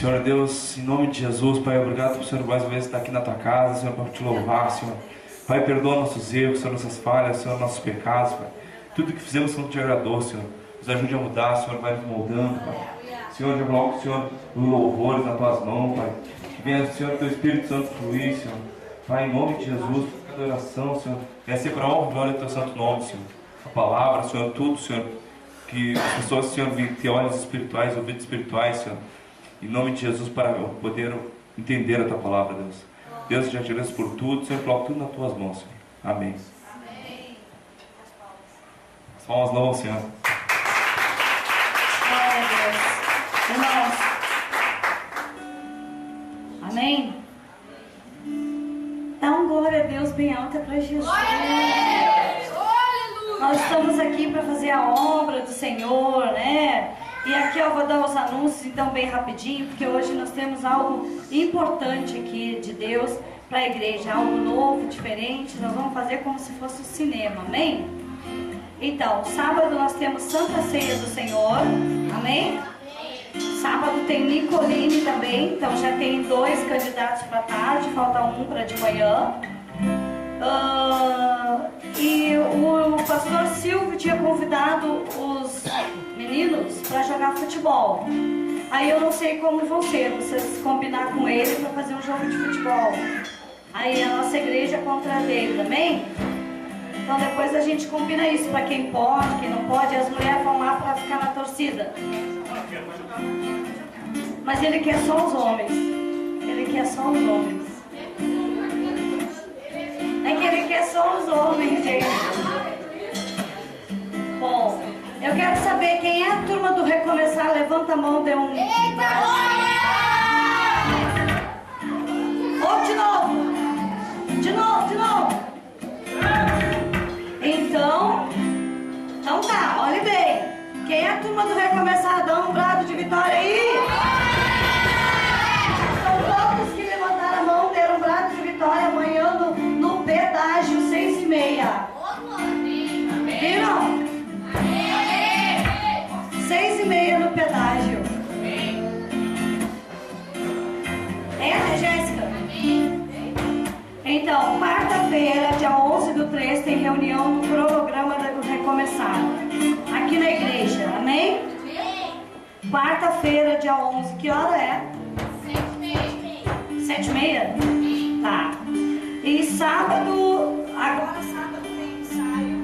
Senhor Deus, em nome de Jesus, Pai, obrigado por Senhor mais uma vez estar aqui na tua casa, Senhor, para te louvar, Senhor. Pai, perdoa nossos erros, Senhor, nossas falhas, Senhor, nossos pecados, Pai. Tudo que fizemos, Senhor, te agradou, Senhor. Nos ajude a mudar, Senhor, vai nos moldando, Pai. Senhor, já coloco, Senhor, os louvores nas tuas mãos, Pai. Que venha, Senhor, teu Espírito Santo fluir, Senhor. Pai, em nome de Jesus, cada oração, Senhor, venha ser para a honra e glória do teu santo nome, Senhor. A palavra, Senhor, tudo, Senhor. Que as pessoas, Senhor, tenham olhos espirituais, ouvidos espirituais, Senhor. Em nome de Jesus, para eu poder entender a tua palavra, Deus. Deus, já te agradeço por tudo, Senhor, coloco tudo nas tuas mãos, Senhor. Amém. Amém. As palmas louvam, Senhor. Glória a Deus. Irmãos. Amém? Dá um glória a Deus bem alta para Jesus. Nós estamos aqui para fazer a obra do Senhor, né? E aqui eu vou dar os anúncios então bem rapidinho, porque hoje nós temos algo importante aqui de Deus para a igreja, algo novo, diferente. Nós vamos fazer como se fosse o cinema, amém? Então, sábado nós temos Santa Ceia do Senhor, amém? Sábado tem Nicoline também, então já tem 2 candidatos para tarde, falta um para de manhã. E o pastor Silvio tinha convidado os meninos para jogar futebol. Aí eu não sei como vão ser, vocês combinar com ele para fazer um jogo de futebol. Aí a nossa igreja contra dele, amém? Então depois a gente combina isso para quem pode, quem não pode. As mulheres vão lá para ficar na torcida. Mas ele quer só os homens. Ele quer só os homens. É que ele quer só os homens, gente. Bom, eu quero saber quem é a turma do Recomeçar. Levanta a mão, dê um... Eita, ou de novo. De novo, de novo. Então tá, olhe bem. Quem é a turma do Recomeçar? Dá um brado de vitória aí. São todos que levantaram a mão, deram um brado de vitória amanhã no pedágio 6h30. Viram? 6h30 no pedágio. É, né, Jéssica? Então, quarta-feira, dia 11/3, tem reunião no cronograma do Recomeçar. Aqui na igreja, amém? Quarta-feira, dia 11, que hora é? 7h30? Tá. E sábado, agora sábado tem ensaio.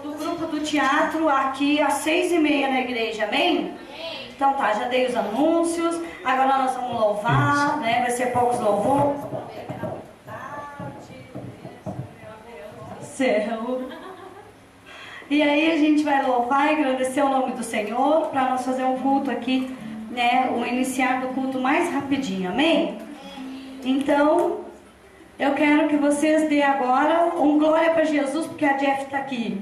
Do grupo do teatro aqui às 6h30 na igreja, amém? Então tá, já dei os anúncios. Agora nós vamos louvar, né? Vai ser poucos louvores. Céu. E aí a gente vai louvar e agradecer o nome do Senhor para nós fazer um culto aqui, né? O iniciar do culto mais rapidinho, amém? Então, eu quero que vocês dêem agora um glória para Jesus, porque a Jeff está aqui.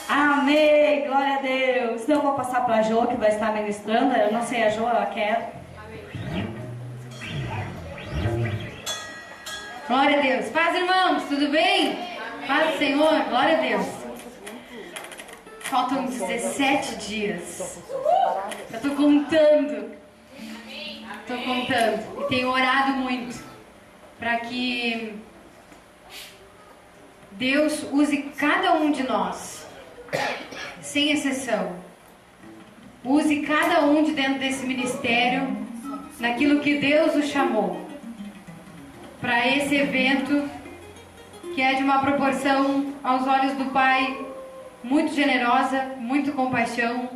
Amém, glória a Deus. Então eu vou passar para a Jo, que vai estar ministrando. Eu não sei a Jo, ela quer. Glória a Deus. Paz, irmãos, tudo bem? Paz do Senhor, glória a Deus. Faltam 17 dias. Eu estou contando. Estou contando. E tenho orado muito para que Deus use cada um de nós, sem exceção. Use cada um de dentro desse ministério naquilo que Deus o chamou. Para esse evento que é de uma proporção aos olhos do Pai muito generosa, muito compaixão,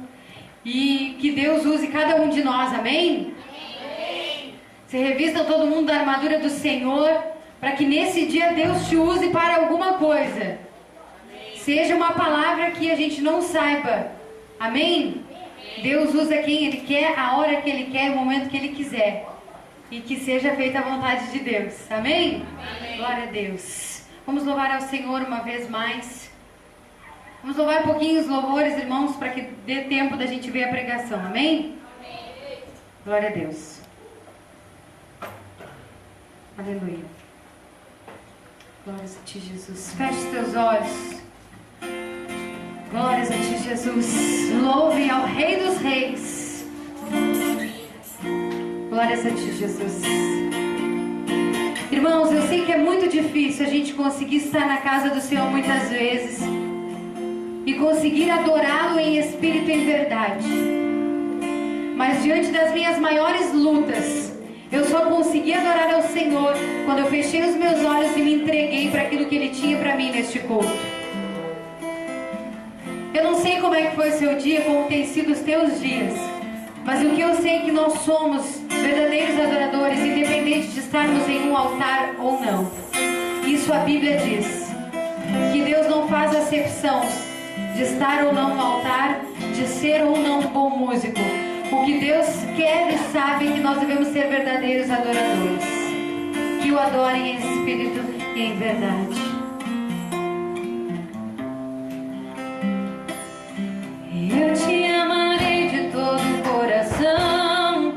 e que Deus use cada um de nós, amém? Amém. Se revistam todo mundo da armadura do Senhor, para que nesse dia Deus te use para alguma coisa. Amém. Seja uma palavra que a gente não saiba, amém? Amém. Deus usa quem Ele quer, a hora que Ele quer, o momento que Ele quiser. E que seja feita a vontade de Deus. Amém? Amém? Glória a Deus. Vamos louvar ao Senhor uma vez mais. Vamos louvar um pouquinho os louvores, irmãos, para que dê tempo da gente ver a pregação. Amém? Amém. Glória a Deus. Aleluia. Glórias a Ti, Jesus. Feche os teus olhos. Glórias a Ti, Jesus. Louve ao Rei dos Reis. Glórias a Ti, Jesus. Irmãos, eu sei que é muito difícil a gente conseguir estar na casa do Senhor muitas vezes e conseguir adorá-lo em espírito e em verdade. Mas diante das minhas maiores lutas, eu só consegui adorar ao Senhor quando eu fechei os meus olhos e me entreguei para aquilo que Ele tinha para mim neste culto. Eu não sei como é que foi o seu dia, como tem sido os teus dias, mas o que eu sei é que nós somos verdadeiros adoradores, independente de estarmos em um altar ou não. Isso a Bíblia diz, que Deus não faz acepção de estar ou não no altar, de ser ou não um bom músico. O que Deus quer e sabe é que nós devemos ser verdadeiros adoradores, que o adorem em espírito e em verdade. Eu te amarei de todo o coração,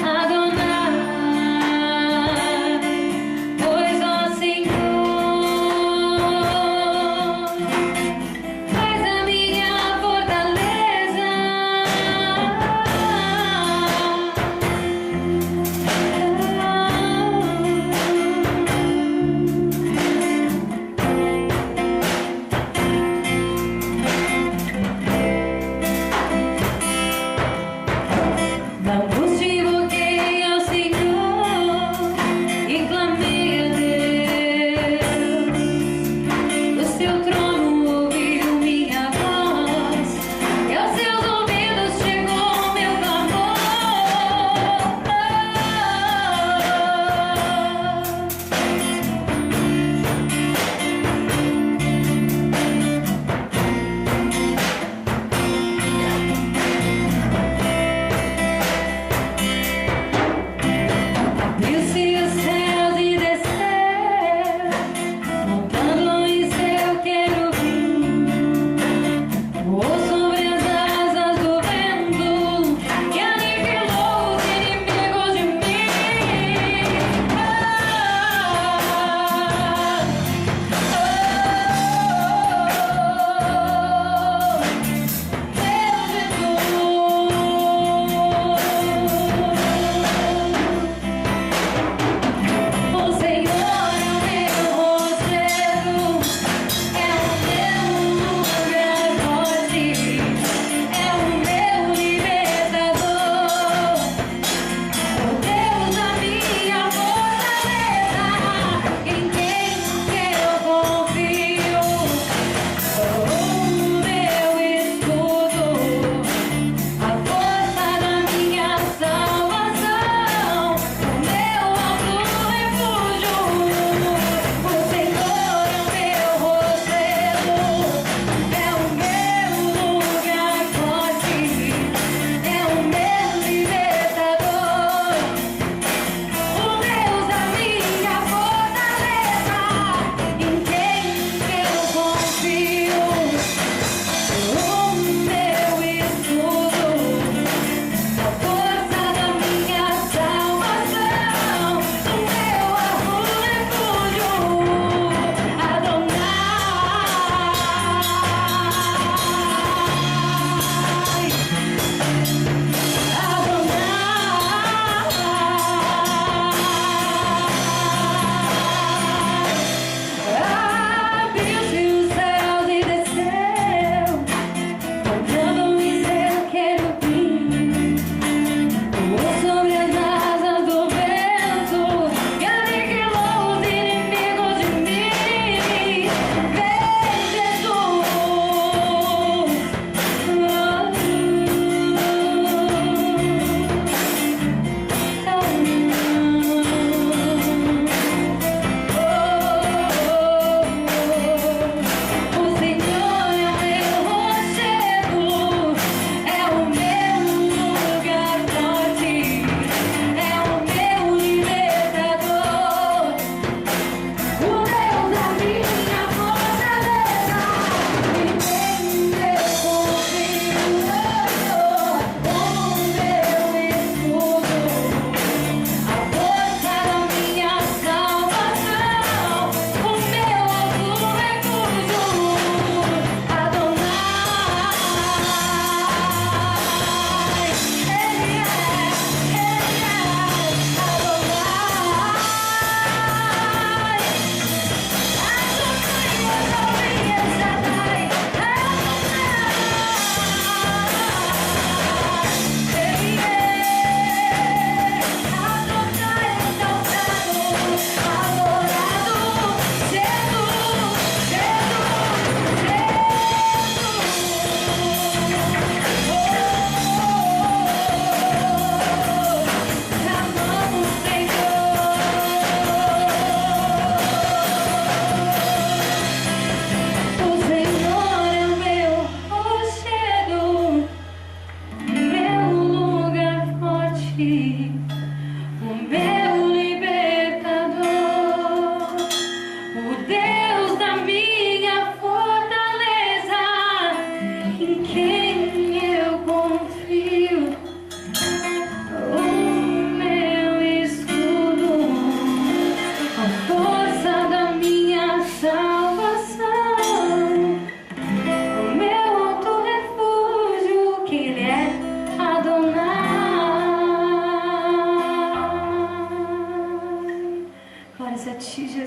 Adonai, pois ó Senhor, és a minha fortaleza.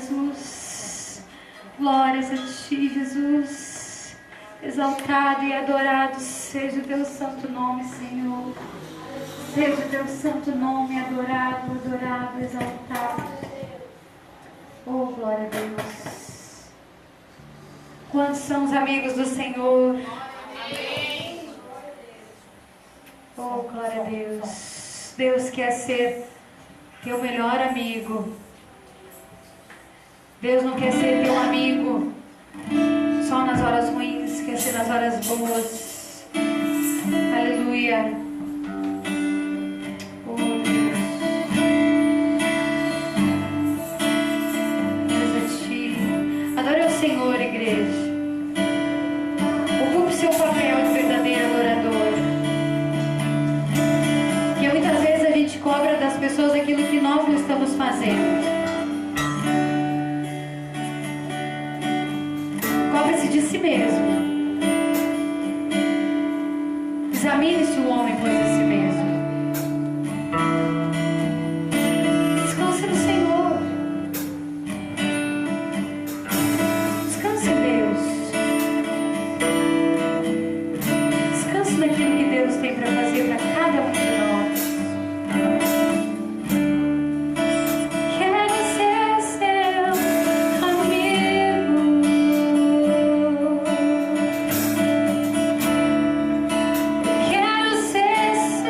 Jesus. Glórias a Ti, Jesus. Exaltado e adorado seja o Teu santo nome, Senhor. Seja o Teu santo nome adorado, adorado, exaltado. Oh, glória a Deus. Quantos são os amigos do Senhor? Amém. Oh, glória a Deus. Deus quer ser teu melhor amigo. Deus não quer ser teu amigo só nas horas ruins, quer ser nas horas boas. Aleluia. Oh, Deus. Deus a Ti. Adore ao Senhor, igreja. Ocupe seu papel de verdadeiro adorador. Que muitas vezes a gente cobra das pessoas aquilo que nós não estamos fazendo. Cobre-se de si mesmo. Examine-se o homem, pois, a si mesmo. Descanse no Senhor. Descanse em Deus. Descanse naquilo que Deus tem para fazer para cada um de nós. Quero ser seu amigo. Quero ser seu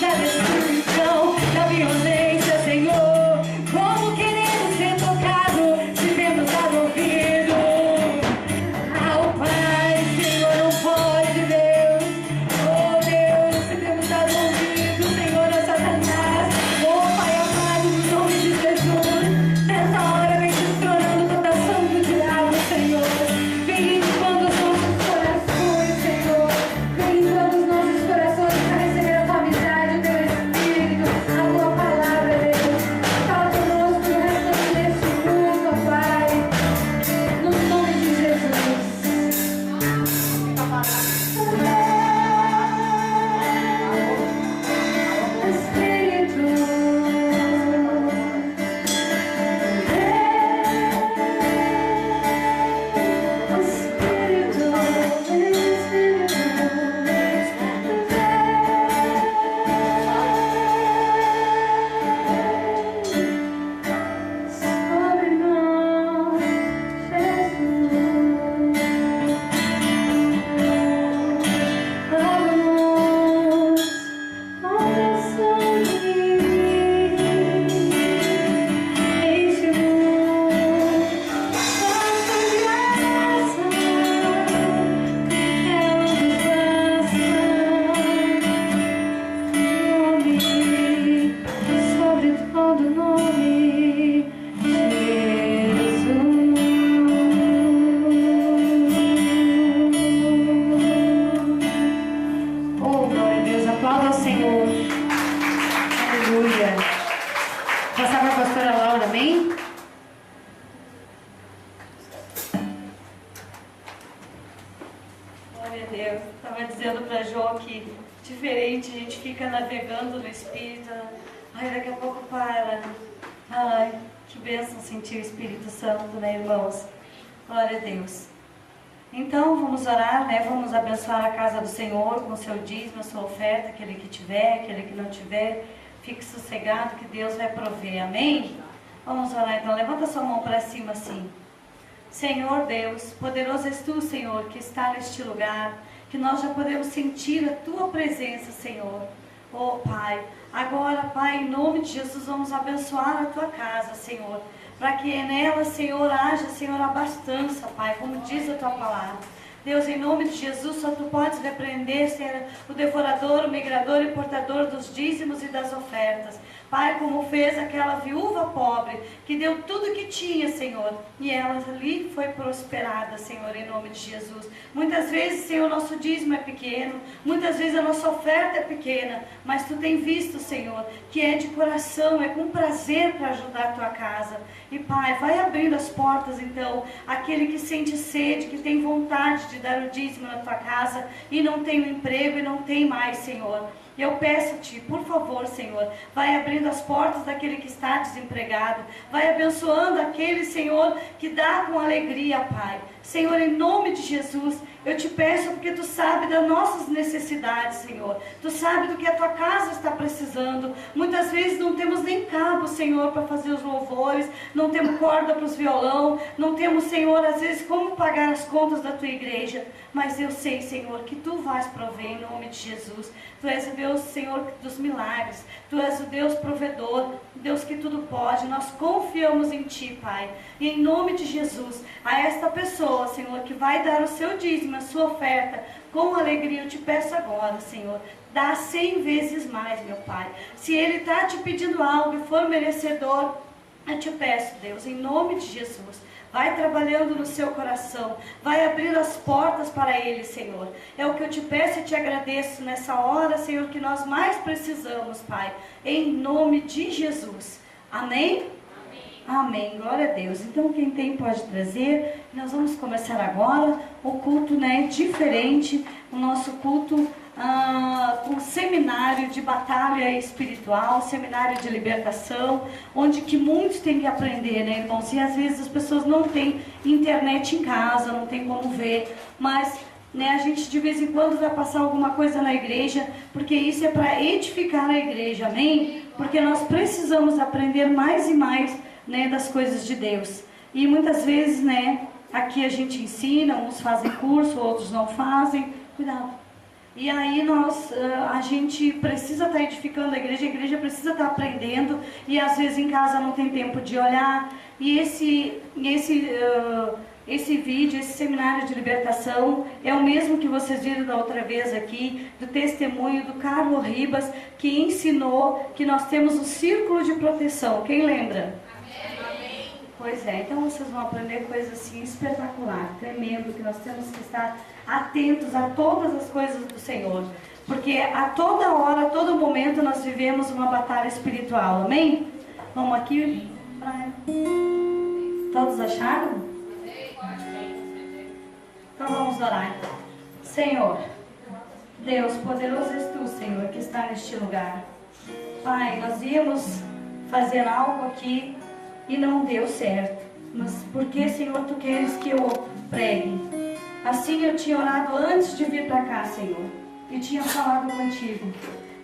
da destruição, da violência, Senhor. Como queremos ser tocados se temos dado ouvido ao Pai, Senhor, não pode, Deus. Oh Deus, se temos dado ouvido, Senhor, a Satanás. Oh Pai amado, em nome de Jesus, nessa hora vem destronando toda ação do diabo, Senhor. Vem limpando os nossos corações, Senhor. Vem limpando os nossos corações para receber a tua amizade, o teu Espírito, a tua palavra, Deus. Fala conosco no restante deste culto, ó Pai. No nome de Jesus. Espírito. Sobre nós, Jesus. Vamos, oração de enche-nos, nossa graça, ela nos basta. Nome, sobre todo nome, Jesus. Oh, glória a Deus, aplauda ao Senhor. Aleluia. Passar para a pastora Laura, amém? Glória a Deus. Estava dizendo para Jô que diferente, a gente fica navegando no Espírito. Ai, daqui a pouco para. Ai, que bênção sentir o Espírito Santo, né, irmãos? Glória a Deus. Então, vamos orar, né? Vamos abençoar a casa do Senhor com o seu dízimo, a sua oferta, aquele que tiver, aquele que não tiver. Fique sossegado que Deus vai prover, amém? Vamos orar então. Levanta sua mão para cima assim. Senhor Deus, poderoso és tu, Senhor, que está neste lugar, que nós já podemos sentir a tua presença, Senhor. Oh Pai, agora, Pai, em nome de Jesus, vamos abençoar a tua casa, Senhor, para que nela, Senhor, haja, Senhor, abastança, Pai, como diz a tua palavra. Deus, em nome de Jesus, só tu podes repreender, Senhor, o devorador, o migrador e portador dos dízimos e das ofertas. Pai, como fez aquela viúva pobre, que deu tudo que tinha, Senhor, e ela ali foi prosperada, Senhor, em nome de Jesus. Muitas vezes, Senhor, nosso dízimo é pequeno, muitas vezes a nossa oferta é pequena, mas tu tem visto, Senhor, que é de coração, é com prazer para ajudar a tua casa. E Pai, vai abrindo as portas, então, aquele que sente sede, que tem vontade de dar o dízimo na tua casa e não tem um emprego e não tem mais, Senhor. Eu peço-te, por favor, Senhor, vai abrindo as portas daquele que está desempregado, vai abençoando aquele, Senhor, que dá com alegria, Pai. Senhor, em nome de Jesus, eu te peço porque tu sabe das nossas necessidades, Senhor. Tu sabe do que a tua casa está precisando. Muitas vezes não temos nem cabo, Senhor, para fazer os louvores, não temos corda para os violão, não temos, Senhor, às vezes como pagar as contas da tua igreja. Mas eu sei, Senhor, que tu vais prover em nome de Jesus. Tu és o Deus, Senhor, dos milagres. Tu és o Deus provedor, Deus que tudo pode. Nós confiamos em ti, Pai. E em nome de Jesus, a esta pessoa, Senhor, que vai dar o seu dízimo, a sua oferta, com alegria, eu te peço agora, Senhor, dá 100 vezes mais, meu Pai. Se ele está te pedindo algo e for merecedor, eu te peço, Deus, em nome de Jesus, vai trabalhando no seu coração, vai abrir as portas para ele, Senhor. É o que eu te peço e te agradeço nessa hora, Senhor, que nós mais precisamos, Pai, em nome de Jesus. Amém? Amém, glória a Deus. Então quem tem pode trazer. Nós vamos começar agora o culto, né, diferente, o nosso culto um seminário de batalha espiritual, seminário de libertação, onde que muitos têm que aprender, né, irmãos? E às vezes as pessoas não têm internet em casa, não tem como ver, mas, né, a gente de vez em quando vai passar alguma coisa na igreja, porque isso é para edificar a igreja, amém? Porque nós precisamos aprender mais e mais, né, das coisas de Deus. E muitas vezes, né, aqui a gente ensina, uns fazem curso, outros não fazem. Cuidado. E aí a gente precisa estar edificando a igreja precisa estar aprendendo, e às vezes em casa não tem tempo de olhar. E esse vídeo, esse seminário de libertação, é o mesmo que vocês viram da outra vez aqui, do testemunho do Carlos Ribas, que ensinou que nós temos o círculo de proteção. Quem lembra? Amém. Pois é, então vocês vão aprender coisas assim espetacular, tremendo, que nós temos que estar atentos a todas as coisas do Senhor, porque a toda hora, a todo momento nós vivemos uma batalha espiritual. Amém? Vamos aqui, Brian. Todos acharam? Então vamos orar. Senhor, Deus, poderoso és tu, Senhor, que está neste lugar. Pai, nós íamos fazer algo aqui e não deu certo. Mas porque, Senhor, tu queres que eu pregue? Assim eu tinha orado antes de vir para cá, Senhor, e tinha falado contigo.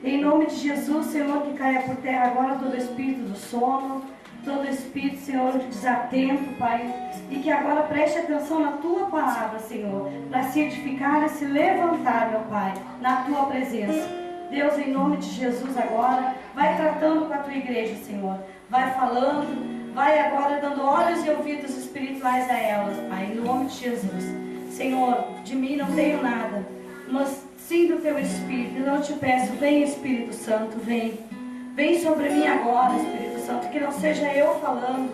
Em nome de Jesus, Senhor, que caia por terra agora todo espírito do sono, todo espírito, Senhor, de desatento, Pai, e que agora preste atenção na Tua palavra, Senhor, para se edificar e se levantar, meu Pai, na Tua presença. Deus, em nome de Jesus agora, vai tratando com a Tua igreja, Senhor, vai falando, vai agora dando olhos e ouvidos espirituais a elas, Pai, em nome de Jesus. Senhor, de mim não tenho nada, mas sim do Teu Espírito. Eu te peço, vem Espírito Santo, vem. Vem sobre mim agora, Espírito Santo, que não seja eu falando,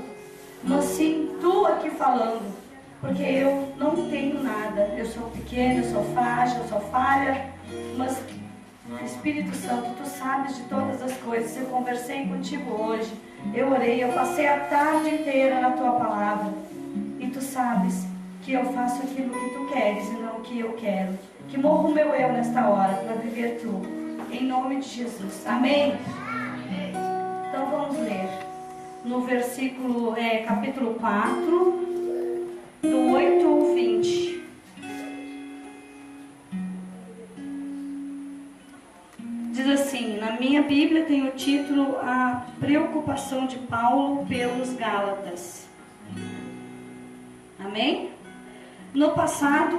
mas sim Tu aqui falando, porque eu não tenho nada. Eu sou pequena, eu sou frágil, eu sou falha, mas Espírito Santo, Tu sabes de todas as coisas. Eu conversei contigo hoje, eu orei, eu passei a tarde inteira na Tua palavra, e Tu sabes que eu faço aquilo que Tu queres e não o que eu quero. Que morra o meu eu nesta hora para viver Tu, em nome de Jesus. Amém? Então vamos ler no versículo, capítulo 4, do 8 ao 20. Diz assim, na minha Bíblia tem o título A Preocupação de Paulo pelos Gálatas. Amém? No passado,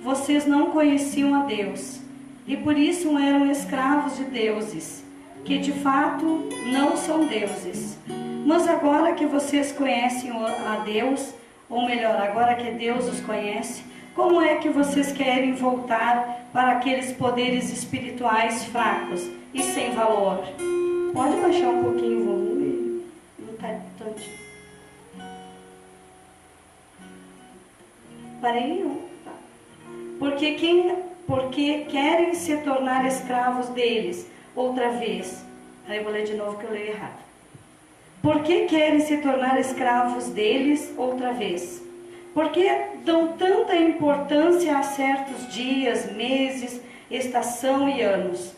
vocês não conheciam a Deus, e por isso eram escravos de deuses, que de fato não são deuses. Mas agora que vocês conhecem a Deus, ou melhor, agora que Deus os conhece, como é que vocês querem voltar para aqueles poderes espirituais fracos e sem valor? Pode baixar um pouquinho o volume? Não está tanto. Parei, não? Porque querem se tornar escravos deles outra vez. Aí eu vou ler de novo que eu leio errado. Por que querem se tornar escravos deles outra vez? Porque dão tanta importância a certos dias, meses, estação e anos.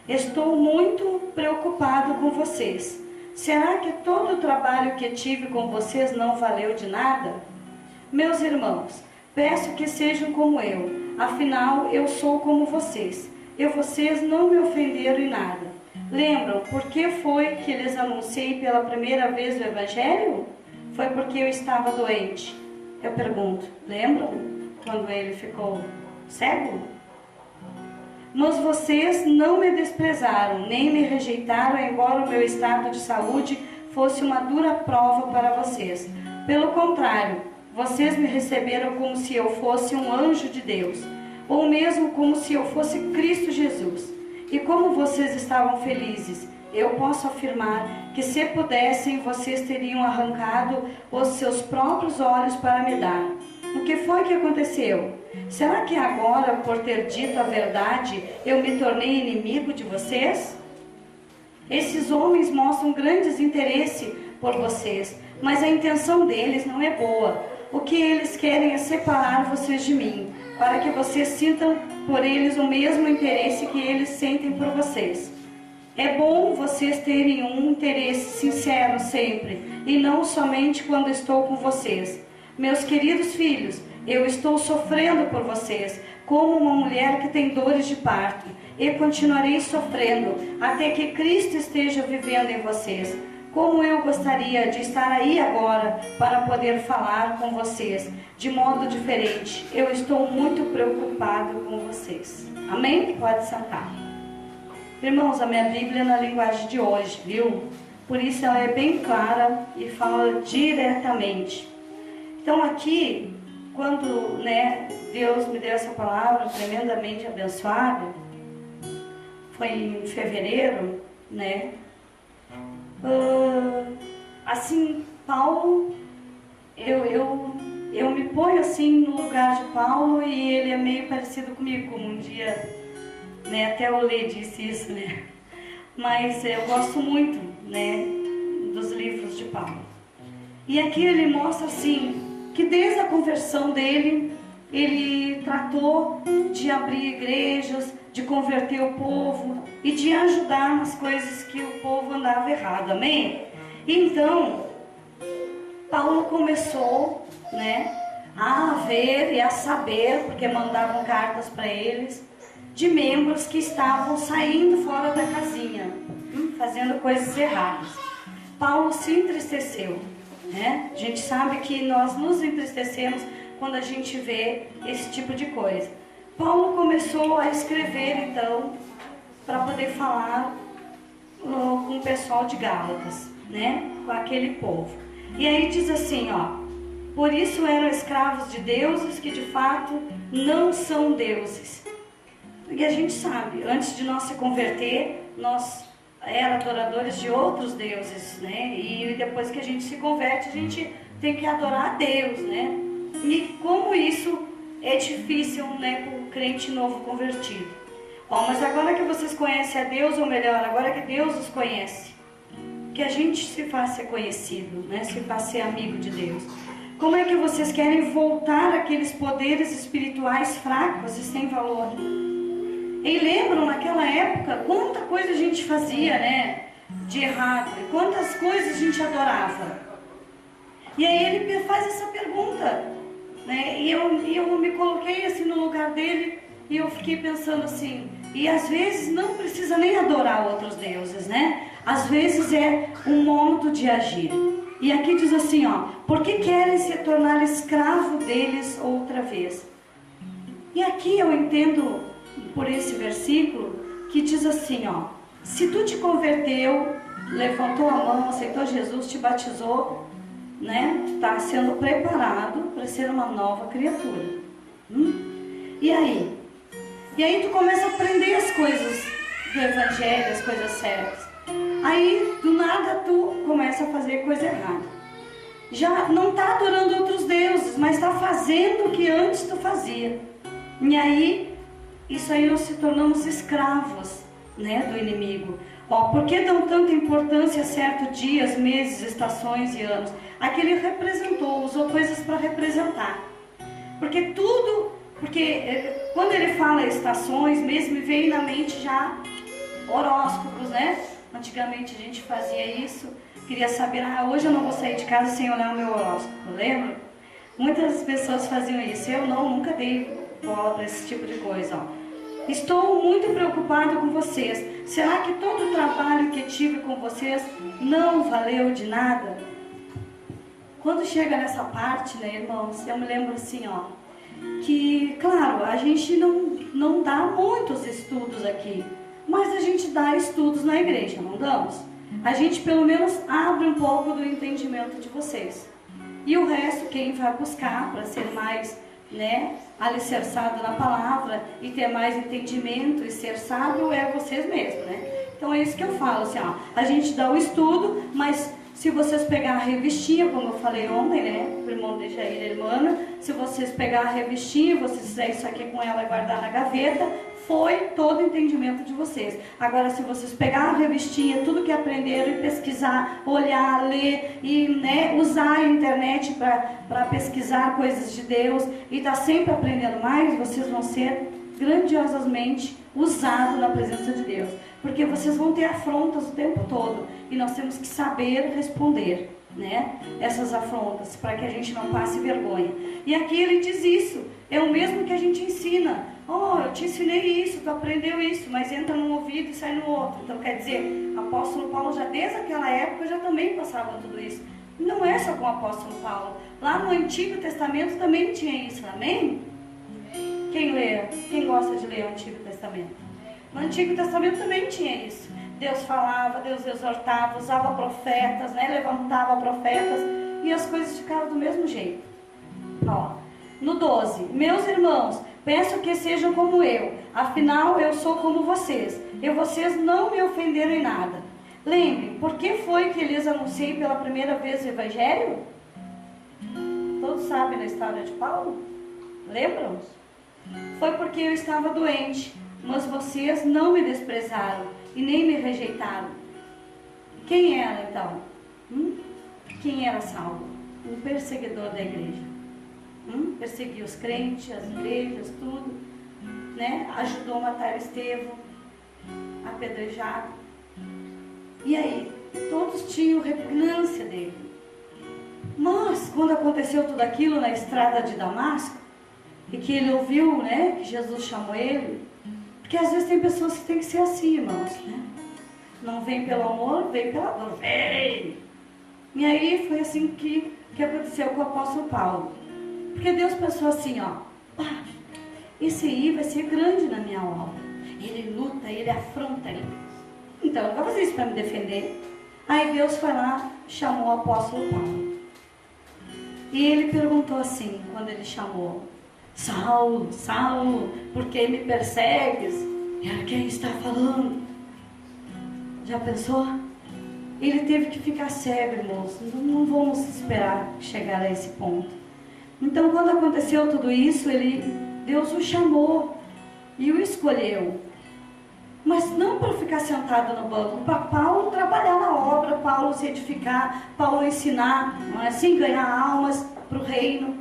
Estou muito preocupado com vocês. Será que todo o trabalho que tive com vocês não valeu de nada? Meus irmãos, peço que sejam como eu. Afinal, eu sou como vocês. Vocês não me ofenderam em nada. Lembram por que foi que lhes anunciei pela primeira vez o Evangelho? Foi porque eu estava doente. Eu pergunto, lembram quando ele ficou cego? Mas vocês não me desprezaram, nem me rejeitaram, embora o meu estado de saúde fosse uma dura prova para vocês. Pelo contrário, vocês me receberam como se eu fosse um anjo de Deus, ou mesmo como se eu fosse Cristo Jesus. E como vocês estavam felizes, eu posso afirmar que se pudessem, vocês teriam arrancado os seus próprios olhos para me dar. O que foi que aconteceu? Será que agora, por ter dito a verdade, eu me tornei inimigo de vocês? Esses homens mostram grandes interesse por vocês, mas a intenção deles não é boa. O que eles querem é separar vocês de mim, para que vocês sintam por eles o mesmo interesse que eles sentem por vocês. É bom vocês terem um interesse sincero sempre, e não somente quando estou com vocês. Meus queridos filhos, eu estou sofrendo por vocês, como uma mulher que tem dores de parto, e continuarei sofrendo até que Cristo esteja vivendo em vocês. Como eu gostaria de estar aí agora para poder falar com vocês de modo diferente. Eu estou muito preocupado com vocês. Amém? Pode sentar. Irmãos, a minha Bíblia é na linguagem de hoje, viu? Por isso ela é bem clara e fala diretamente. Então aqui, quando Deus me deu essa palavra tremendamente abençoada, foi em fevereiro, assim, Paulo, eu me ponho assim no lugar de Paulo e ele é meio parecido comigo, como um dia, até o Lê disse isso, mas eu gosto muito, dos livros de Paulo. E aqui ele mostra assim, que desde a conversão dele, ele tratou de abrir igrejas, de converter o povo e de ajudar nas coisas que o povo andava errado, amém? Então, Paulo começou, a ver e a saber, porque mandavam cartas para eles, de membros que estavam saindo fora da casinha, fazendo coisas erradas. Paulo se entristeceu, A gente sabe que nós nos entristecemos quando a gente vê esse tipo de coisa. Paulo começou a escrever, então, para poder falar com o pessoal de Gálatas, com aquele povo. E aí diz assim, por isso eram escravos de deuses que de fato não são deuses. E a gente sabe, antes de nós se converter, nós éramos adoradores de outros deuses, E depois que a gente se converte, a gente tem que adorar a Deus, E como isso é difícil, para o crente novo convertido. Mas agora que vocês conhecem a Deus, ou melhor, agora que Deus os conhece, que a gente se faça conhecido, se faça ser amigo de Deus. Como é que vocês querem voltar àqueles poderes espirituais fracos e sem valor? E lembram naquela época quanta coisa a gente fazia, de errado, e quantas coisas a gente adorava. E aí ele faz essa pergunta, e eu me coloquei assim no lugar dele e eu fiquei pensando assim, e às vezes não precisa nem adorar outros deuses, Às vezes é um modo de agir. E aqui diz assim, porque querem se tornar escravo deles outra vez. E aqui eu entendo por esse versículo que diz assim, se tu te converteu, levantou a mão, aceitou Jesus, te batizou, está sendo preparado para ser uma nova criatura. E aí? E aí tu começa a aprender as coisas do Evangelho, as coisas certas. Aí, do nada, tu começa a fazer coisa errada. Já não está adorando outros deuses, mas está fazendo o que antes tu fazia. E aí, isso aí nós se tornamos escravos, do inimigo. Por que dão tanta importância a certos dias, meses, estações e anos? Aqui ele representou, usou coisas para representar. Porque quando ele fala estações, mesmo me veio na mente já horóscopos, Antigamente a gente fazia isso, queria saber, hoje eu não vou sair de casa sem olhar o meu horóscopo, lembra? Muitas pessoas faziam isso, eu nunca dei bola para esse tipo de coisa, Estou muito preocupado com vocês. Será que todo o trabalho que tive com vocês não valeu de nada? Quando chega nessa parte, irmãos, eu me lembro assim, que, claro, a gente não dá muitos estudos aqui, mas a gente dá estudos na igreja, não damos? A gente pelo menos abre um pouco do entendimento de vocês. E o resto, quem vai buscar para ser mais, alicerçado na palavra e ter mais entendimento e ser sábio é vocês mesmos, Então é isso que eu falo, assim, a gente dá o estudo, mas se vocês pegar a revistinha, como eu falei ontem, o irmão de Jair e a irmã, se vocês pegar a revistinha, vocês fizerem isso aqui com ela e guardar na gaveta, foi todo o entendimento de vocês. Agora, se vocês pegar a revistinha, tudo que aprenderam e pesquisar, olhar, ler e usar a internet para pesquisar coisas de Deus e estar sempre aprendendo mais, vocês vão ser grandiosamente usados na presença de Deus. Porque vocês vão ter afrontas o tempo todo e nós temos que saber responder, essas afrontas, para que a gente não passe vergonha. E aqui ele diz isso, é o mesmo que a gente ensina. eu te ensinei isso, tu aprendeu isso, mas entra num ouvido e sai no outro. Então quer dizer, o apóstolo Paulo já desde aquela época já também passava tudo isso. Não é só com o apóstolo Paulo. Lá no Antigo Testamento também tinha isso, amém? Quem lê? Quem gosta de ler o Antigo Testamento? No Antigo Testamento também tinha isso. Deus falava, Deus exortava, usava profetas, né? Levantava profetas e as coisas ficaram do mesmo jeito. Ó, no 12, meus irmãos, peço que sejam como eu, afinal eu sou como vocês, e vocês não me ofenderam em nada. Lembre, por que foi que lhes anunciei pela primeira vez o Evangelho? Todos sabem da história de Paulo? Lembram? Foi porque eu estava doente, mas vocês não me desprezaram e nem me rejeitaram. Quem era então? Quem era Saulo? Um perseguidor da igreja. Perseguia os crentes, as igrejas, tudo, né? Ajudou a matar Estevão, apedrejado. E aí, todos tinham repugnância dele. Mas, quando aconteceu tudo aquilo na estrada de Damasco, e que ele ouviu, né, que Jesus chamou ele, porque às vezes tem pessoas que tem que ser assim, irmãos, né? Não vem pelo amor, vem pela dor. Vem! E aí foi assim que aconteceu com o apóstolo Paulo. Porque Deus pensou assim, ó, esse aí vai ser grande na minha obra. Ele luta, ele afronta, então não vai fazer isso para me defender. Aí Deus foi lá, chamou o apóstolo Paulo. E ele perguntou assim, quando ele chamou: Saulo, Saulo, por que me persegues? Era quem está falando. Já pensou? Ele teve que ficar cego, irmãos. Não vamos esperar chegar a esse ponto. Então, quando aconteceu tudo isso, Deus o chamou e o escolheu. Mas não para ficar sentado no banco, para Paulo trabalhar na obra, Paulo se edificar, Paulo ensinar, não é assim? Ganhar almas para o reino.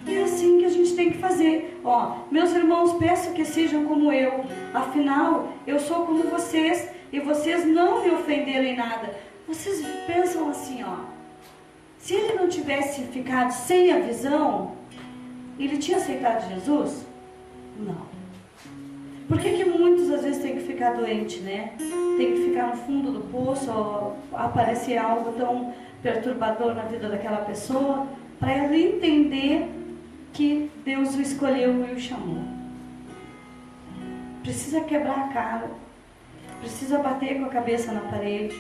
E é assim que a gente tem que fazer. Ó, meus irmãos, peço que sejam como eu, afinal, eu sou como vocês, e vocês não me ofenderam em nada. Vocês pensam assim, ó, se ele não tivesse ficado sem a visão, ele tinha aceitado Jesus? Não. Por que muitos às vezes tem que ficar doente, né? Tem que ficar no fundo do poço, ou aparecer algo tão perturbador na vida daquela pessoa, para ela entender que Deus o escolheu e o chamou. Precisa quebrar a cara, precisa bater com a cabeça na parede,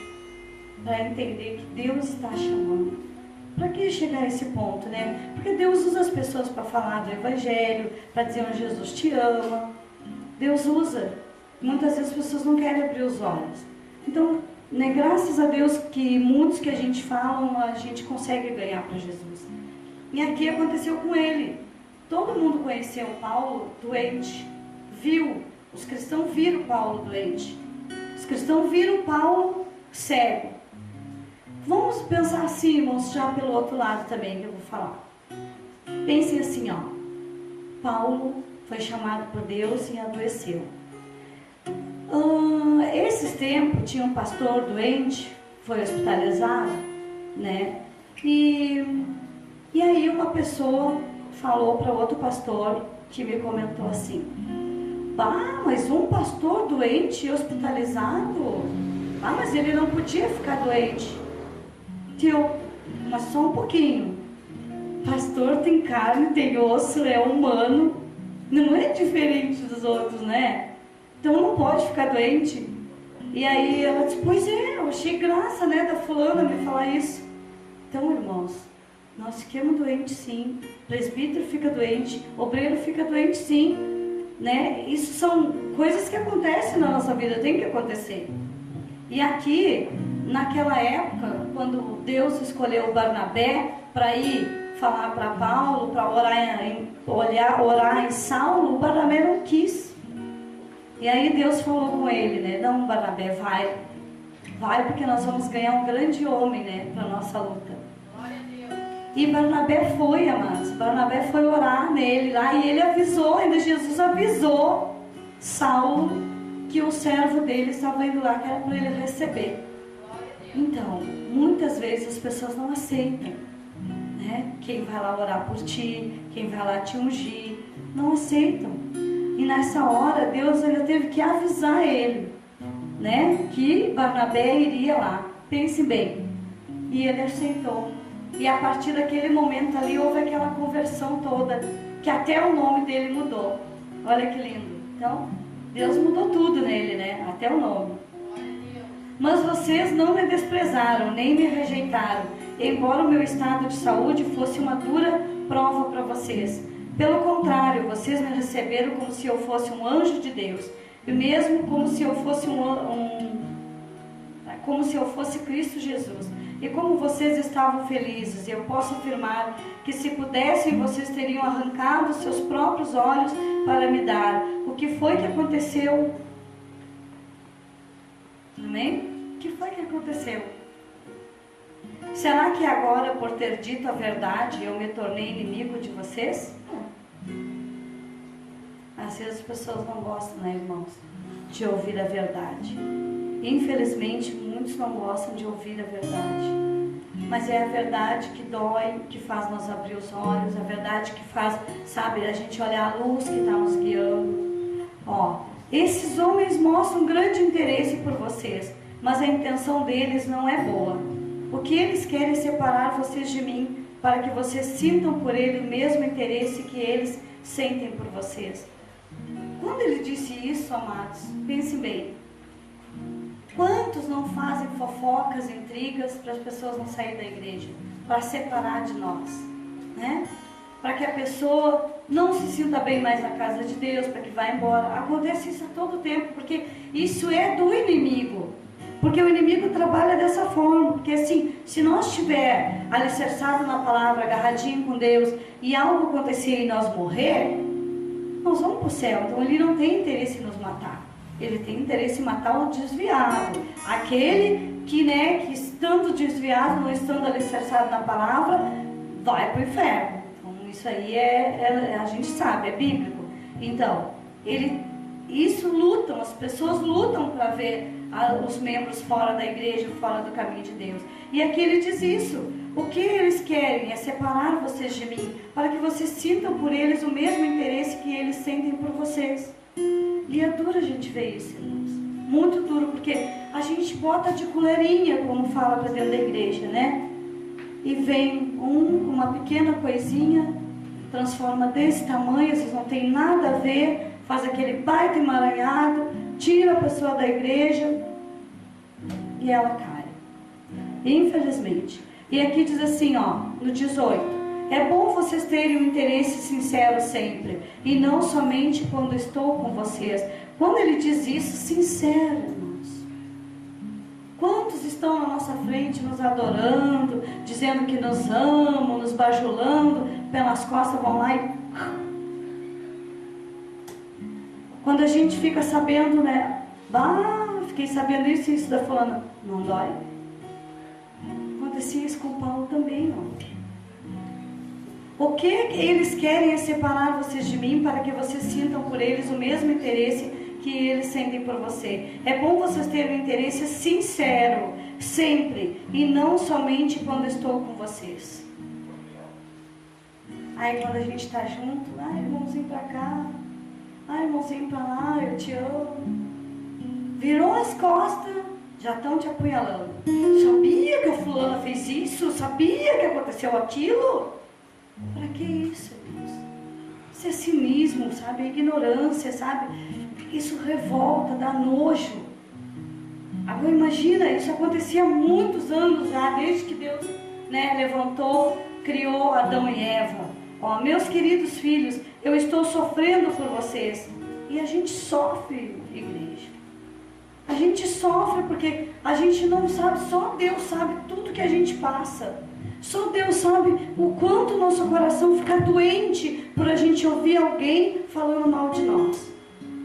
para entender que Deus está chamando. Para que chegar a esse ponto, né? Porque Deus usa as pessoas para falar do Evangelho, para dizer onde Jesus te ama. Deus usa. Muitas vezes as pessoas não querem abrir os olhos. Então, né, graças a Deus que muitos que a gente fala, a gente consegue ganhar para Jesus. E aqui aconteceu com ele. Todo mundo conheceu Paulo doente. Viu. Os cristãos viram Paulo doente. Os cristãos viram Paulo cego. Vamos pensar assim, irmãos, já pelo outro lado também que eu vou falar. Pensem assim, ó. Paulo foi chamado por Deus e adoeceu. Esses tempos tinha um pastor doente, foi hospitalizado, né? E aí uma pessoa falou para outro pastor que me comentou assim: mas um pastor doente e hospitalizado? Mas ele não podia ficar doente. Mas só um pouquinho. Pastor tem carne, tem osso, é humano. Não é diferente dos outros, né? Então não pode ficar doente. E aí ela disse: pois é, eu achei graça, né, da fulana me falar isso. Então, irmãos, nós ficamos doentes sim. Presbítero fica doente, obreiro fica doente sim, né? Isso são coisas que acontecem na nossa vida, tem que acontecer. E aqui, naquela época, quando Deus escolheu Barnabé para ir falar para Paulo, para orar em Saulo, o Barnabé não quis. E aí Deus falou com ele, né? Não, Barnabé, vai porque nós vamos ganhar um grande homem, né, para nossa luta. E Barnabé foi, amados. Barnabé foi orar nele lá e ele avisou, ainda Jesus avisou Saulo que o servo dele estava indo lá, que era para ele receber. Então, muitas vezes as pessoas não aceitam, né? Quem vai lá orar por ti, quem vai lá te ungir, não aceitam. E nessa hora, Deus ainda teve que avisar ele, né, que Barnabé iria lá. Pense bem. E ele aceitou. E a partir daquele momento ali, houve aquela conversão toda, que até o nome dele mudou. Olha que lindo. Então, Deus mudou tudo nele, né? Até o nome. Mas vocês não me desprezaram, nem me rejeitaram, embora o meu estado de saúde fosse uma dura prova para vocês. Pelo contrário, vocês me receberam como se eu fosse um anjo de Deus, e mesmo como se eu fosse como se eu fosse Cristo Jesus. E como vocês estavam felizes, eu posso afirmar que se pudessem, vocês teriam arrancado seus próprios olhos para me dar. O que foi que aconteceu? Amém? O que foi que aconteceu? Será que agora, por ter dito a verdade, eu me tornei inimigo de vocês? Às vezes as pessoas não gostam, né, irmãos, de ouvir a verdade. Infelizmente, muitos não gostam de ouvir a verdade. Mas é a verdade que dói, que faz nós abrir os olhos, a verdade que faz, sabe, a gente olhar a luz que está nos guiando. Ó, esses homens mostram grande interesse por vocês, mas a intenção deles não é boa. O que eles querem é separar vocês de mim, para que vocês sintam por ele o mesmo interesse que eles sentem por vocês. Quando ele disse isso, amados, pense bem. Quantos não fazem fofocas, intrigas para as pessoas não saírem da igreja? Para separar de nós, né? Para que a pessoa não se sinta bem mais na casa de Deus, para que vá embora. Acontece isso a todo tempo, porque isso é do inimigo. Porque o inimigo trabalha dessa forma. Porque assim, se nós estiver alicerçado na palavra, agarradinho com Deus, e algo acontecer e nós morrer, nós vamos para o céu. Então ele não tem interesse em nos matar. Ele tem interesse em matar o desviado. Aquele que, né, que estando desviado, não estando alicerçado na palavra, vai para o inferno. Então isso aí a gente sabe, é bíblico. Então, isso lutam, as pessoas lutam para ver os membros fora da igreja, fora do caminho de Deus. E aqui ele diz isso. O que eles querem é separar vocês de mim, para que vocês sintam por eles o mesmo interesse que eles sentem por vocês. E é duro a gente ver isso, irmãos. Muito duro, porque a gente bota de coleirinha, como fala para dentro da igreja, né? E vem uma pequena coisinha, transforma desse tamanho, vocês não tem nada a ver, faz aquele baita emaranhado, tira a pessoa da igreja e ela cai. Infelizmente. E aqui diz assim, ó, no 18. É bom vocês terem um interesse sincero sempre, e não somente quando estou com vocês. Quando ele diz isso, sincero, irmãos. Quantos estão na nossa frente nos adorando, dizendo que nos amam, nos bajulando, pelas costas vão lá e... Quando a gente fica sabendo, né? Fiquei sabendo isso e isso da fulana. Não dói? Acontecia isso com Paulo também, não. O que eles querem é separar vocês de mim, para que vocês sintam por eles o mesmo interesse que eles sentem por você. É bom vocês terem um interesse sincero, sempre, e não somente quando estou com vocês. Aí quando a gente está junto, irmãozinho pra cá, irmãozinho pra lá, eu te amo. Virou as costas, já estão te apunhalando. Sabia que o fulano fez isso? Sabia que aconteceu aquilo? Para que isso, irmãos? Isso é cinismo, sabe? É ignorância, sabe? Isso revolta, dá nojo. Agora imagina, isso acontecia há muitos anos já, desde que Deus, né, levantou, criou Adão e Eva. Ó, meus queridos filhos, eu estou sofrendo por vocês. E a gente sofre, igreja. A gente sofre porque a gente não sabe, só Deus sabe tudo que a gente passa. Só Deus sabe o quanto o nosso coração fica doente por a gente ouvir alguém falando mal de nós.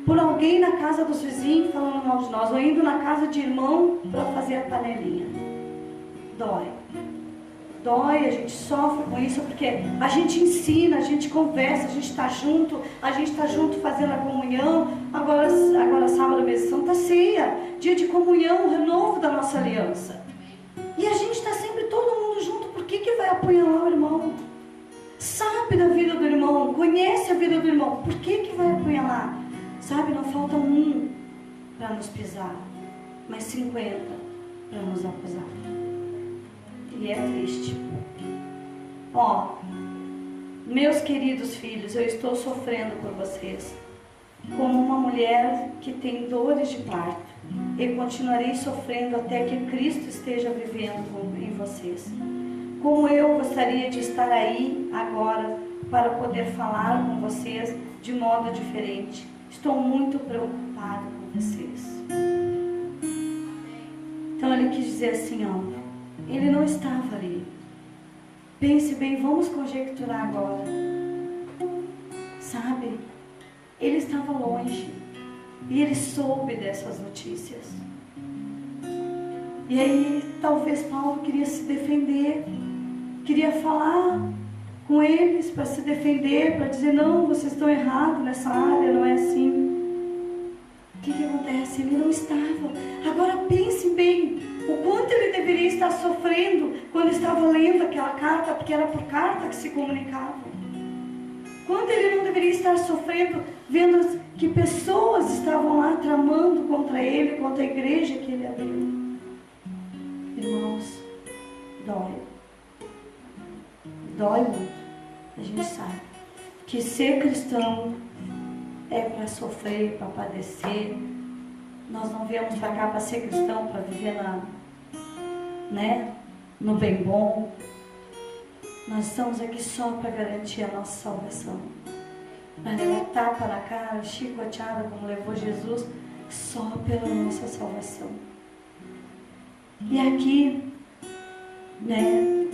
Por alguém na casa dos vizinhos falando mal de nós. Ou indo na casa de irmão para fazer a panelinha. Dói. Dói, a gente sofre com isso porque a gente ensina, a gente conversa, a gente está junto fazendo a comunhão. Agora sábado mesmo, Santa Ceia, dia de comunhão, renovo da nossa aliança. E a gente está sempre todo mundo junto. Por que vai apunhalar o irmão? Sabe da vida do irmão, conhece a vida do irmão. Por que vai apunhalar? Sabe, não falta um para nos pisar, mas 50 para nos acusar. E é triste. Ó, meus queridos filhos, eu estou sofrendo por vocês, como uma mulher que tem dores de parto, e continuarei sofrendo até que Cristo esteja vivendo em vocês. Como eu gostaria de estar aí agora para poder falar com vocês de modo diferente. Estou muito preocupado com vocês. Então ele quis dizer assim, ó, ele não estava ali. Pense bem, vamos conjecturar agora. Sabe, ele estava longe e ele soube dessas notícias. E aí talvez Paulo queria se defender, queria falar com eles para se defender, para dizer, não, vocês estão errados nessa área, não é assim. O que acontece? Ele não estava. Agora pense bem, o quanto ele deveria estar sofrendo quando estava lendo aquela carta, porque era por carta que se comunicava. Quanto ele não deveria estar sofrendo vendo que pessoas estavam lá tramando contra ele, contra a igreja que ele abriu. Irmãos, dói. Dói muito. A gente sabe que ser cristão é para sofrer, para padecer. Nós não viemos para cá para ser cristão, para viver no bem bom. Nós estamos aqui só para garantir a nossa salvação. Para levar tapa na cara, chicoteada como levou Jesus, só pela nossa salvação. E aqui,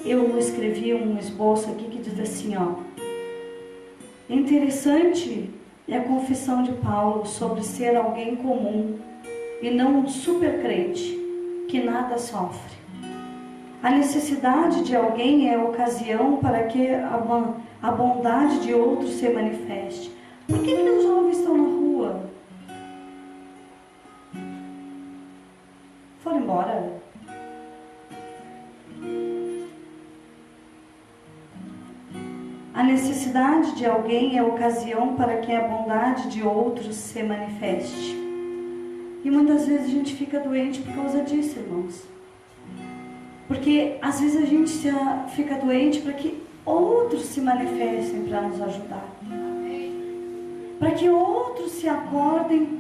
eu escrevi um esboço aqui que diz assim, ó. Interessante é a confissão de Paulo sobre ser alguém comum e não um super crente que nada sofre. A necessidade de alguém é a ocasião para que a bondade de outros se manifeste. Por que os jovens estão na rua? Foram embora? A necessidade de alguém é a ocasião para que a bondade de outros se manifeste. E muitas vezes a gente fica doente por causa disso, irmãos. Porque às vezes a gente fica doente para que outros se manifestem para nos ajudar. Para que outros se acordem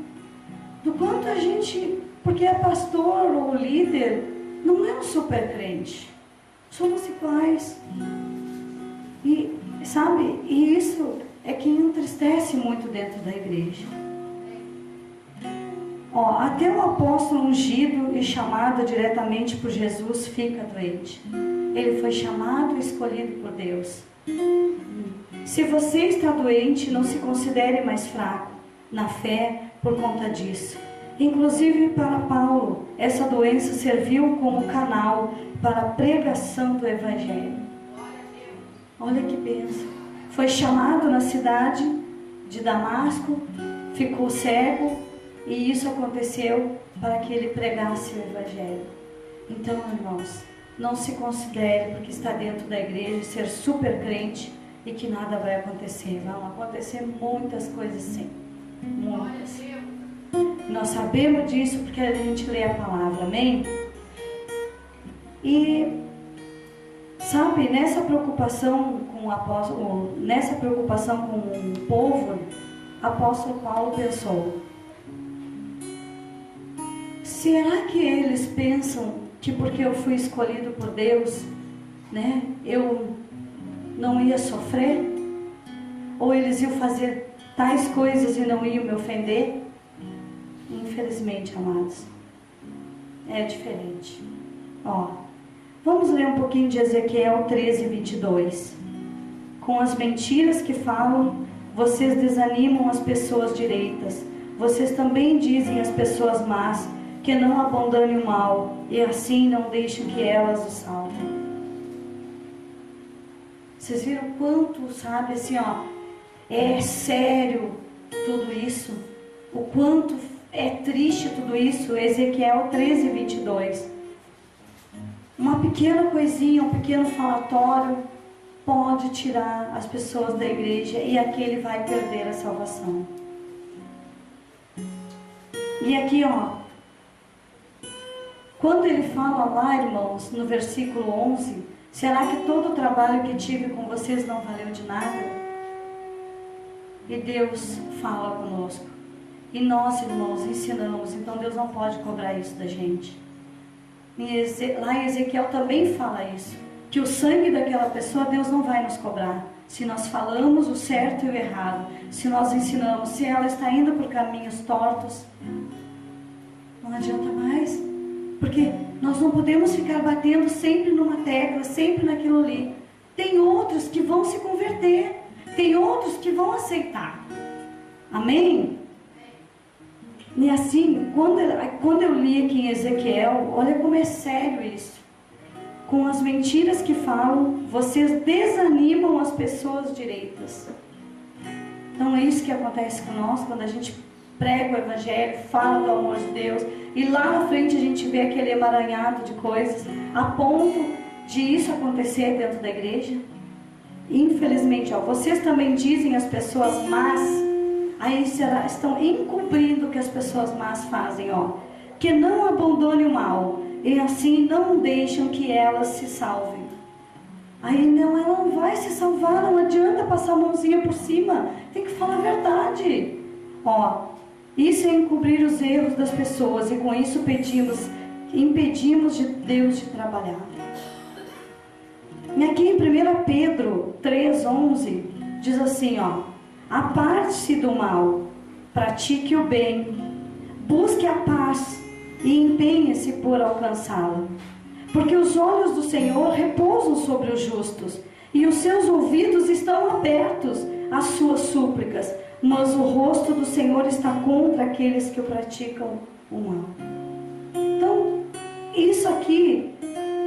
do quanto a gente... Porque é pastor ou líder, não é um super crente. Somos iguais. E, sabe, e isso é que entristece muito dentro da igreja. Ó, até o apóstolo ungido e chamado diretamente por Jesus fica doente. Ele foi chamado e escolhido por Deus. Se você está doente, não se considere mais fraco na fé por conta disso. Inclusive para Paulo, essa doença serviu como canal para a pregação do Evangelho. Olha que bênção. Foi chamado na cidade de Damasco, ficou cego, e isso aconteceu para que ele pregasse o Evangelho. Então, irmãos, não se considere, porque está dentro da igreja, ser super crente e que nada vai acontecer. Vão acontecer muitas coisas sim. Muitas. Nós sabemos disso porque a gente lê a palavra, amém? E, sabe, nessa preocupação com o apóstolo, nessa preocupação com o povo, o apóstolo Paulo pensou: será que eles pensam que porque eu fui escolhido por Deus, eu não ia sofrer? Ou eles iam fazer tais coisas e não iam me ofender? Infelizmente, amados, é diferente. Ó, vamos ler um pouquinho de Ezequiel 13, 22. Com as mentiras que falam, vocês desanimam as pessoas direitas. Vocês também dizem às pessoas más que não abandonem o mal, e assim não deixem que elas o salvem. Vocês viram quanto, sabe, assim, ó, é sério tudo isso? O quanto é triste tudo isso? Ezequiel 13, 22. Uma pequena coisinha, um pequeno falatório pode tirar as pessoas da igreja e aquele vai perder a salvação. E aqui, ó, quando ele fala lá, irmãos, no versículo 11, será que todo o trabalho que tive com vocês não valeu de nada? E Deus fala conosco. E nós, irmãos, ensinamos. Então Deus não pode cobrar isso da gente. Lá em Ezequiel também fala isso. Que o sangue daquela pessoa Deus não vai nos cobrar. Se nós falamos o certo e o errado. Se nós ensinamos. Se ela está indo por caminhos tortos. Não adianta mais. Porque nós não podemos ficar batendo sempre numa tecla. Sempre naquilo ali. Tem outros que vão se converter. Tem outros que vão aceitar. Amém? E assim, quando eu li aqui em Ezequiel, olha como é sério isso. Com as mentiras que falam, vocês desanimam as pessoas direitas. Então é isso que acontece com nós, quando a gente prega o Evangelho, fala do amor de Deus, e lá na frente a gente vê aquele emaranhado de coisas, a ponto de isso acontecer dentro da igreja. Infelizmente, ó, vocês também dizem às pessoas más, aí estão encobrindo o que as pessoas más fazem, ó, que não abandone o mal, e assim não deixam que elas se salvem. Aí não, ela não vai se salvar, não adianta passar a mãozinha por cima, tem que falar a verdade. Ó, isso é encobrir os erros das pessoas, e com isso impedimos de Deus de trabalhar. E aqui em 1 Pedro 3,11 diz assim, ó: aparte-se do mal, pratique o bem, busque a paz e empenhe-se por alcançá-la. Porque os olhos do Senhor repousam sobre os justos, e os seus ouvidos estão abertos às suas súplicas, mas o rosto do Senhor está contra aqueles que o praticam o mal. Então, isso aqui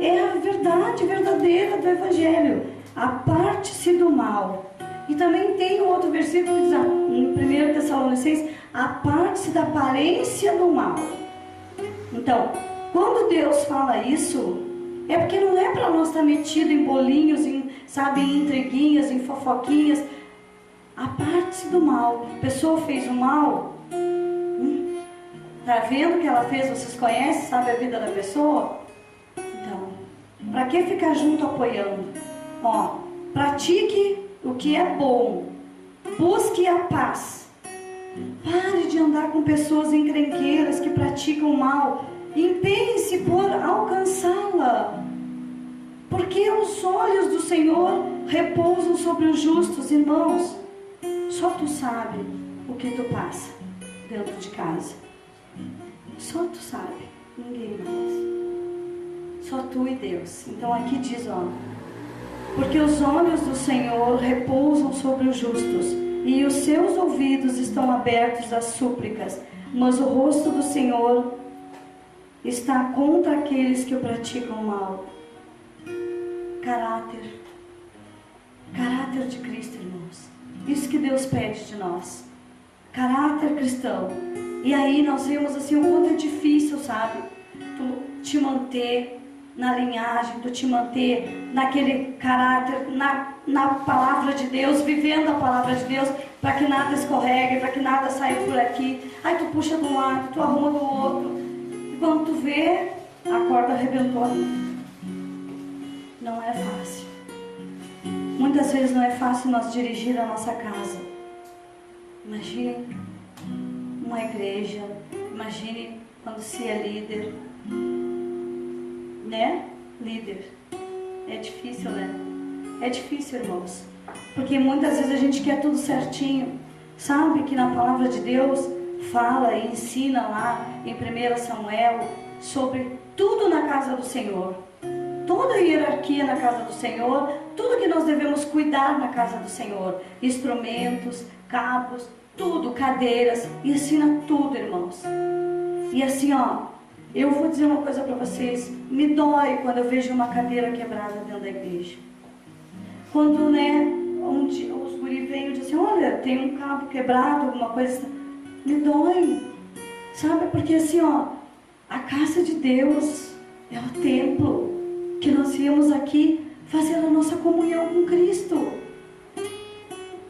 é a verdade verdadeira do Evangelho. Aparte-se do mal. E também tem um outro versículo que diz, em 1 Tessalonicenses, aparte-se da aparência do mal. Então, quando Deus fala isso, é porque não é para nós estar metido em bolinhos, em intriguinhas, em fofoquinhas. Aparte-se do mal. A pessoa fez o mal. Tá vendo o que ela fez? Vocês conhecem, sabe a vida da pessoa? Então, para que ficar junto apoiando? Ó, pratique o que é bom. Busque a paz. Pare de andar com pessoas encrenqueiras que praticam mal. Empenhe-se por alcançá-la. Porque os olhos do Senhor repousam sobre os justos, irmãos. Só tu sabe o que tu passa dentro de casa. Só tu sabe, ninguém mais. Só tu e Deus. Então aqui diz, ó: porque os olhos do Senhor repousam sobre os justos, e os seus ouvidos estão abertos às súplicas, mas o rosto do Senhor está contra aqueles que o praticam mal. Caráter de Cristo, irmãos. Isso que Deus pede de nós. Caráter cristão. E aí nós vemos assim o quanto é difícil, sabe? Tu te manter na linhagem, tu te manter naquele caráter, na palavra de Deus, vivendo a palavra de Deus, para que nada escorregue, para que nada saia por aqui. Aí tu puxa de um lado, tu arruma do outro. E quando tu vê, a corda arrebentou ali. Não é fácil. Muitas vezes não é fácil nós dirigir a nossa casa. Imagine uma igreja, imagine quando se é líder, né? Líder. É difícil, né? É difícil, irmãos. Porque muitas vezes a gente quer tudo certinho. Sabe que na palavra de Deus fala e ensina lá em 1 Samuel sobre tudo na casa do Senhor. Toda a hierarquia na casa do Senhor, tudo que nós devemos cuidar na casa do Senhor. Instrumentos, cabos, tudo, cadeiras, e ensina tudo, irmãos. E assim, ó, eu vou dizer uma coisa para vocês, me dói quando eu vejo uma cadeira quebrada dentro da igreja. Quando, né, os guri vêm e dizem, olha, tem um cabo quebrado, alguma coisa, me dói, sabe? Porque assim, ó, a casa de Deus é o templo que nós viemos aqui fazer a nossa comunhão com Cristo.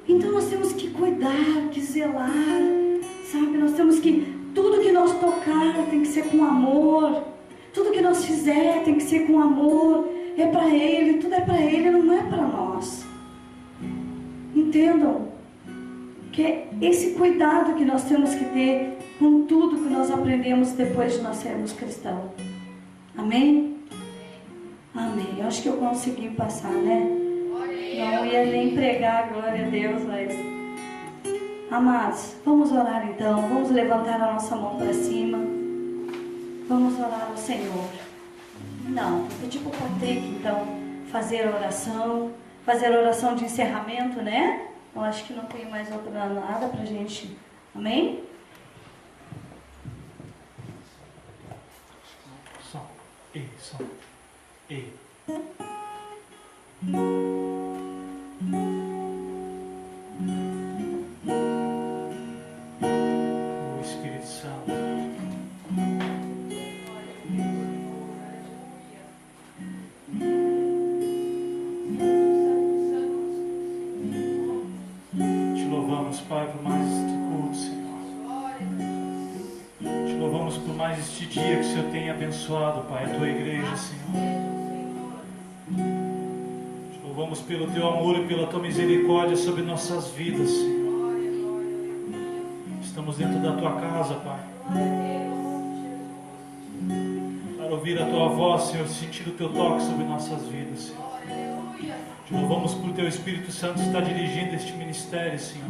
Então nós temos que cuidar, que zelar, sabe? Nós temos que, tudo que nós tocar tem que ser com amor. Tudo que nós fizer tem que ser com amor. É para Ele, tudo é para Ele, não é para nós. Entendam que é esse cuidado que nós temos que ter com tudo que nós aprendemos depois de nós sermos cristãos. Amém? Amém. Eu acho que eu consegui passar, né? Não ia nem pregar, glória a Deus, mas... Amados, vamos orar então. Vamos levantar a nossa mão para cima. Vamos orar ao Senhor. Não, eu pedi para o Patrick, então, fazer a oração de encerramento, né? Eu acho que não tem mais outra nada para a gente. Amém? Som. Ei, som. Ei. O Espírito Santo. Te louvamos, Pai, por mais este culto, Senhor. Te louvamos por mais este dia que o Senhor tem abençoado, Pai, a tua igreja, Senhor. Te louvamos pelo teu amor e pela tua misericórdia sobre nossas vidas, Senhor. Estamos dentro da tua casa, Pai, para ouvir a tua voz, Senhor, sentir o teu toque sobre nossas vidas, Senhor. Te louvamos por teu Espírito Santo estar dirigindo este ministério, Senhor.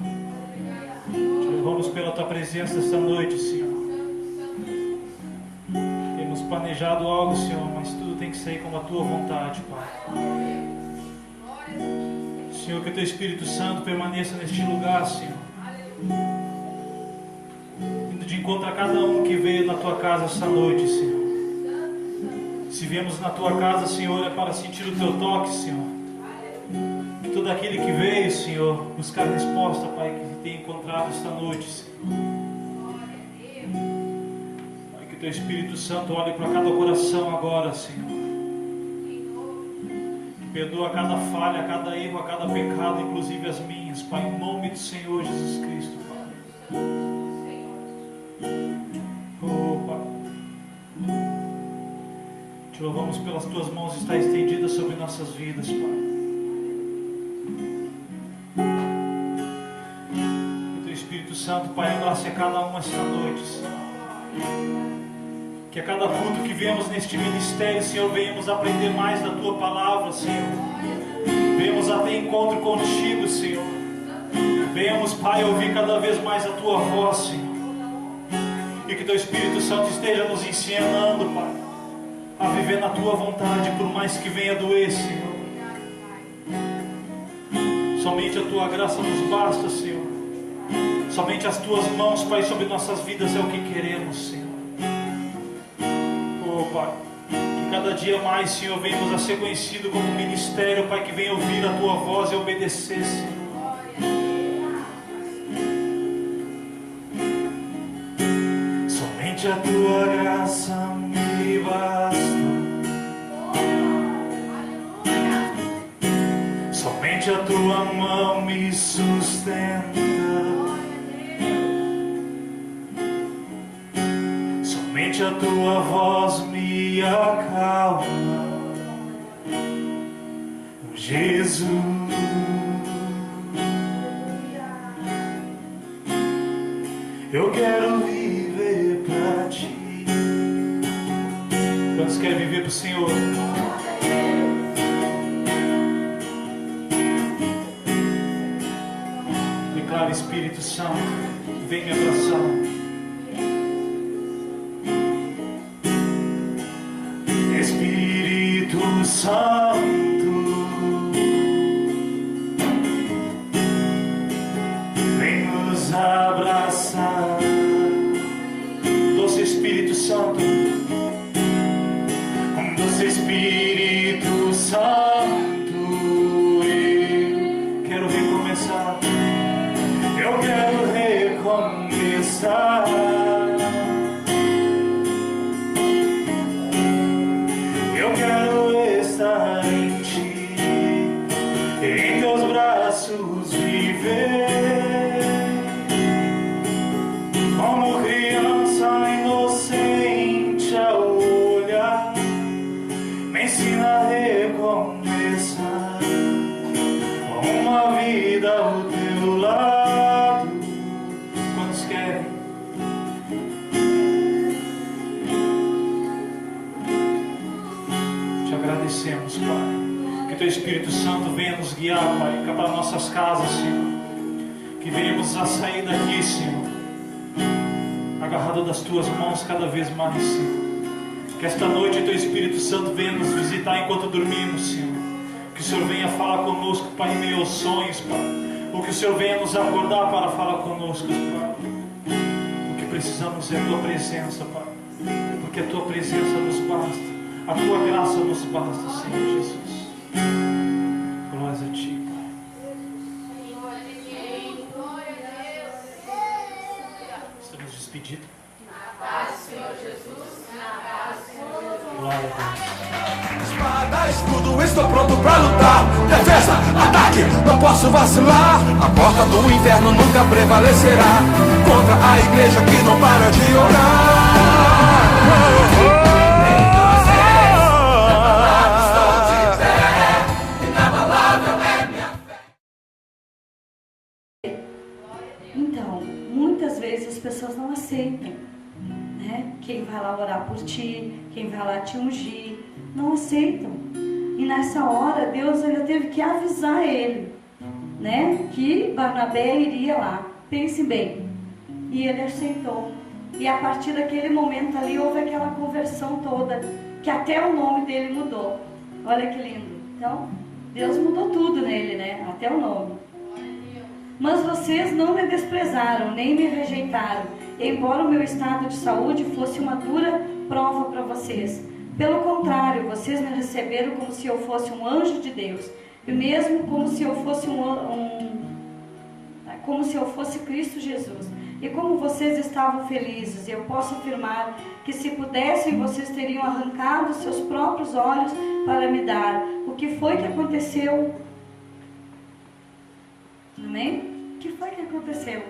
Te louvamos pela tua presença esta noite, Senhor. Temos planejado algo, Senhor, mas tudo tem que sair como a tua vontade, Pai. Senhor, que o teu Espírito Santo permaneça neste lugar, Senhor. Indo de encontro a cada um que veio na tua casa esta noite, Senhor. Se viemos na tua casa, Senhor, é para sentir o teu toque, Senhor. Que todo aquele que veio, Senhor, buscar resposta, Pai, que tem encontrado esta noite, Senhor. Pai, que teu Espírito Santo olhe para cada coração agora, Senhor. Perdoa cada falha, cada erro, cada pecado, inclusive as minhas, Pai, em nome do Senhor Jesus Cristo, Pai. Oh, Pai. Te louvamos pelas tuas mãos estar estendidas sobre nossas vidas, Pai. Que o teu Espírito Santo, Pai, abrace a cada um esta noite, Senhor. Que a cada culto que vemos neste ministério, Senhor, venhamos aprender mais da tua palavra, Senhor. Venhamos até encontro contigo, Senhor. Venhamos, Pai, ouvir cada vez mais a tua voz, Senhor. E que teu Espírito Santo esteja nos ensinando, Pai, a viver na tua vontade, por mais que venha doer, Senhor. Somente a tua graça nos basta, Senhor. Somente as tuas mãos, Pai, sobre nossas vidas é o que queremos, Senhor. Oh, Pai, que cada dia mais, Senhor, venhamos a ser conhecido como ministério, Pai, que venha ouvir a tua voz e obedecer, Senhor. Somente a tua graça me basta. Somente a tua mão me sustenta. Somente a tua voz me acalma, Jesus. Eu quero viver pra ti. Quantos querem viver pro Senhor? Declara, Espírito Santo, vem me abraçar. Espírito Santo, vem nos abraçar. Doce Espírito Santo, doce Espírito Santo, eu quero recomeçar. Eu quero recomeçar. Eu quero estar Te agradecemos, Pai. Que Teu Espírito Santo venha nos guiar, Pai, para nossas casas, Senhor. Que venhamos a sair daqui, Senhor, agarrado das Tuas mãos cada vez mais, Senhor. Que esta noite Teu Espírito Santo venha nos visitar enquanto dormimos, Senhor. Que o Senhor venha falar conosco, Pai, em meio aos sonhos, Pai. Ou que o Senhor venha nos acordar para falar conosco, Pai. O que precisamos é a Tua presença, Pai. Porque a Tua presença nos basta. A Tua graça nos basta, Senhor Jesus. Glória a Ti, Pai. Estamos despedidos. Glória a Deus. Espada, escudo, estou pronto pra lutar. Defesa, ataque, não posso vacilar. A porta do inferno nunca prevalecerá contra a igreja que não para de orar. Então, muitas vezes as pessoas não aceitam, né? Quem vai lá orar por ti, quem vai lá te ungir, não aceitam. E nessa hora, Deus ainda teve que avisar ele, né? Que Barnabé iria lá. Pense bem. E ele aceitou. E a partir daquele momento ali, houve aquela conversão toda, que até o nome dele mudou. Olha que lindo. Então, Deus mudou tudo nele, né? Até o nome. Mas vocês não me desprezaram, nem me rejeitaram, embora o meu estado de saúde fosse uma dura prova para vocês. Pelo contrário, vocês me receberam como se eu fosse um anjo de Deus, e mesmo como se eu fosse como se eu fosse Cristo Jesus. E como vocês estavam felizes, eu posso afirmar que se pudessem, vocês teriam arrancado seus próprios olhos para me dar. O que foi que aconteceu? Amém? O que foi que aconteceu?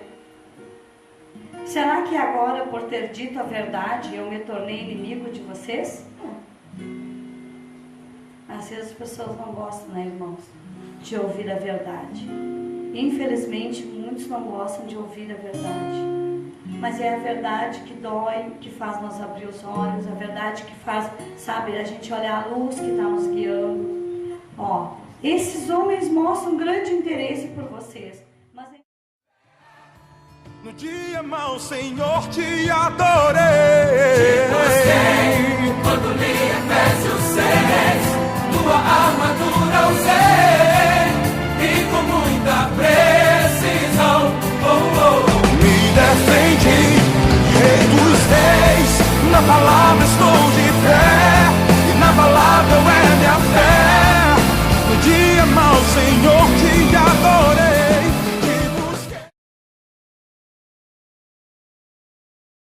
Será que agora, por ter dito a verdade, eu me tornei inimigo de vocês? Às vezes as pessoas não gostam, né, irmãos, de ouvir a verdade. Infelizmente, muitos não gostam de ouvir a verdade. Mas é a verdade que dói, que faz nós abrir os olhos, a verdade que faz, sabe, a gente olhar a luz que está nos guiando. Ó, esses homens mostram grande interesse por vocês. Mas... No dia mau, Senhor, te adorei. Te busquei, quando li Efésios 6, tua armadura usei, e com muita precisão, me defendi, Rei dos Reis, na palavra estou de pé, e na palavra é minha fé. No dia mau, Senhor,